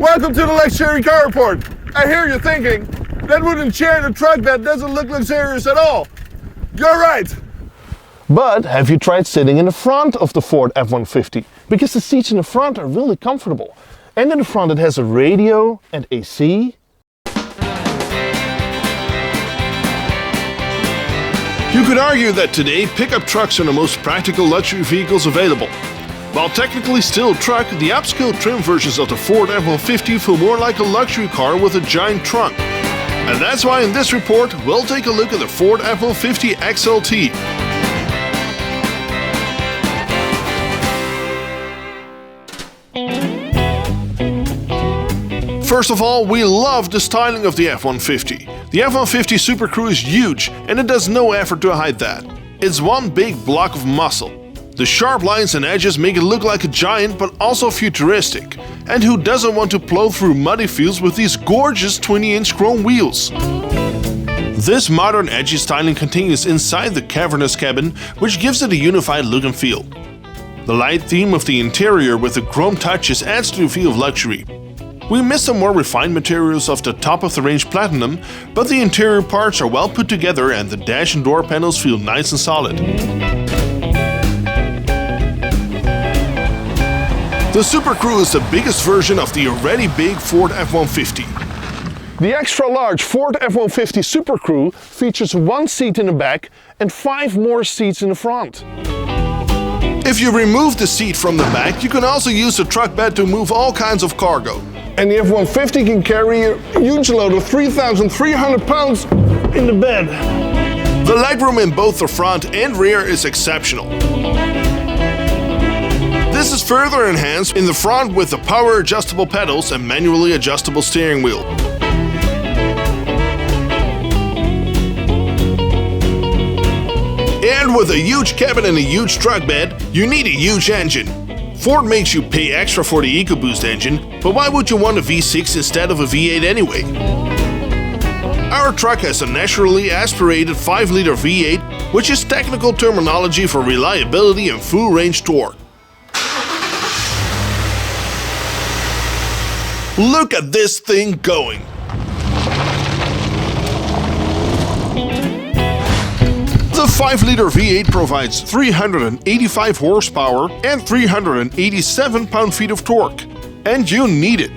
Welcome to the Luxury Car Report. I hear you thinking, that wooden chair in the truck bed doesn't look luxurious at all. You're right. But have you tried sitting in the front of the Ford F150? Because the seats in the front are really comfortable. And in the front it has a radio and AC. You could argue that today pickup trucks are the most practical luxury vehicles available. While technically still a truck, the upscale trim versions of the Ford F150 feel more like a luxury car with a giant trunk. And that's why in this report we'll take a look at the Ford F150 XLT. First of all, we love the styling of the F150. The F150 SuperCrew is huge and it does no effort to hide that. It's one big block of muscle. The sharp lines and edges make it look like a giant but also futuristic. And who doesn't want to plow through muddy fields with these gorgeous 20-inch chrome wheels? This modern edgy styling continues inside the cavernous cabin, which gives it a unified look and feel. The light theme of the interior with the chrome touches adds to the feel of luxury. We miss some more refined materials of the top-of-the-range platinum, but the interior parts are well put together and the dash and door panels feel nice and solid. The SuperCrew is the biggest version of the already big Ford F150. The extra-large Ford F150 SuperCrew features one seat in the back and 5 more seats in the front. If you remove the seat from the back, you can also use the truck bed to move all kinds of cargo. And the F150 can carry a huge load of 3,300 pounds in the bed. The legroom in both the front and rear is exceptional. This is further enhanced in the front with the power adjustable pedals and manually adjustable steering wheel. And with a huge cabin and a huge truck bed, you need a huge engine. Ford makes you pay extra for the EcoBoost engine, but why would you want a V6 instead of a V8 anyway? Our truck has a naturally aspirated 5-liter V8, which is technical terminology for reliability and full-range torque. Look at this thing going! The 5-liter V8 provides 385 horsepower and 387 pound-feet of torque. And you need it.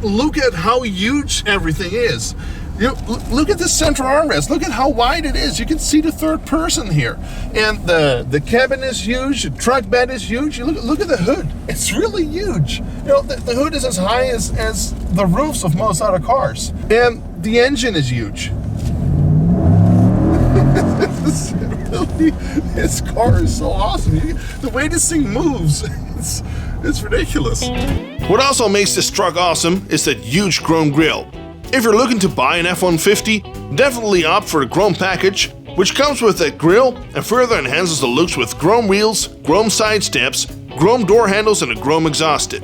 Look at how huge everything is. Look at the center armrest. Look at how wide it is. You can see the third person here. And the cabin is huge. The truck bed is huge. Look at the hood. It's really huge. The hood is as high as the roofs of most other cars. And the engine is huge. This car is so awesome. The way this thing moves, it's ridiculous. What also makes this truck awesome is that huge chrome grille. If you're looking to buy an F-150, definitely opt for the chrome package, which comes with that grille and further enhances the looks with chrome wheels, chrome side steps, chrome door handles and a chrome exhaust tip.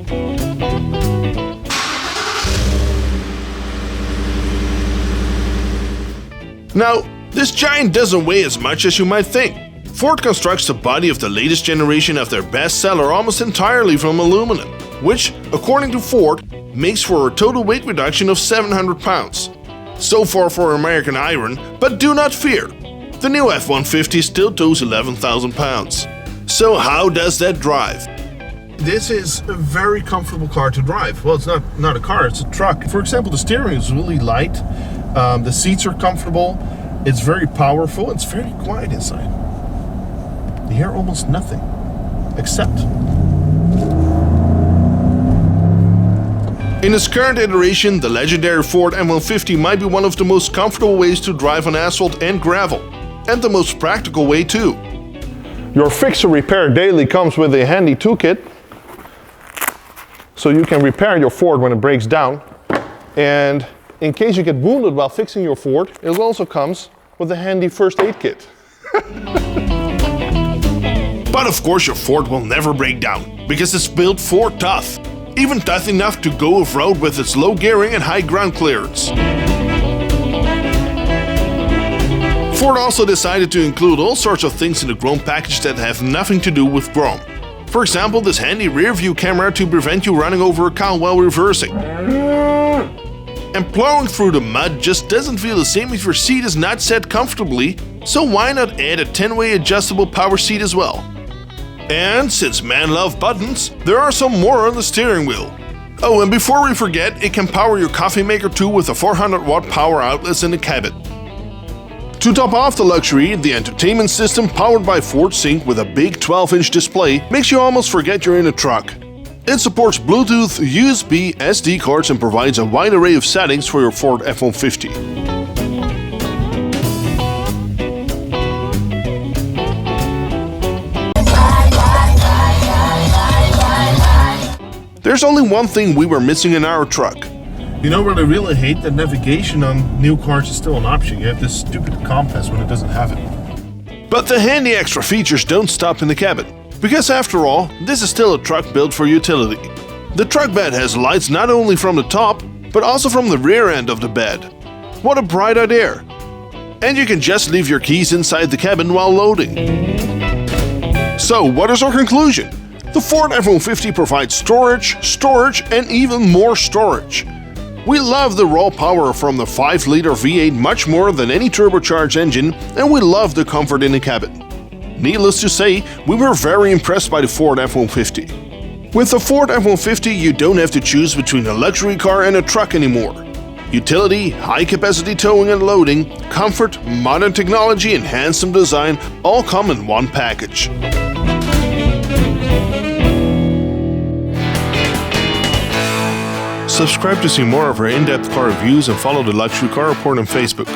Now, this giant doesn't weigh as much as you might think. Ford constructs the body of the latest generation of their bestseller almost entirely from aluminum, which, according to Ford, makes for a total weight reduction of 700 pounds. So far for American iron, but do not fear. The new F-150 still tows 11,000 pounds. So how does that drive? This is a very comfortable car to drive. Well, it's not a car, it's a truck. For example, the steering is really light. The seats are comfortable. It's very powerful. It's very quiet inside. You hear almost nothing, except. In its current iteration, the legendary Ford F150 might be one of the most comfortable ways to drive on asphalt and gravel, and the most practical way too. Your Fix or Repair Daily comes with a handy toolkit, so you can repair your Ford when it breaks down. And in case you get wounded while fixing your Ford, it also comes with a handy first aid kit. But of course your Ford will never break down, because it's built Ford tough. Even tough enough to go off-road with its low gearing and high ground clearance. Ford also decided to include all sorts of things in the chrome package that have nothing to do with chrome. For example, this handy rear view camera to prevent you running over a cow while reversing. And plowing through the mud just doesn't feel the same if your seat is not set comfortably, so why not add a 10-way adjustable power seat as well? And since men love buttons, there are some more on the steering wheel. Oh, and before we forget, it can power your coffee maker too with a 400-watt power outlets in the cabin. To top off the luxury, the entertainment system powered by Ford Sync with a big 12-inch display makes you almost forget you're in a truck. It supports Bluetooth, USB, SD cards and provides a wide array of settings for your Ford F150. There's only one thing we were missing in our truck. You know what I really hate? The navigation on new cars is still an option. You have this stupid compass when it doesn't have it. But the handy extra features don't stop in the cabin. Because after all, this is still a truck built for utility. The truck bed has lights not only from the top, but also from the rear end of the bed. What a bright idea! And you can just leave your keys inside the cabin while loading. So, what is our conclusion? The Ford F150 provides storage, and even more storage. We love the raw power from the 5-liter V8 much more than any turbocharged engine, and we love the comfort in the cabin. Needless to say, we were very impressed by the Ford F150. With the Ford F150, you don't have to choose between a luxury car and a truck anymore. Utility, high-capacity towing and loading, comfort, modern technology and handsome design all come in one package. Subscribe to see more of our in-depth car reviews and follow the Luxury Car Report on Facebook.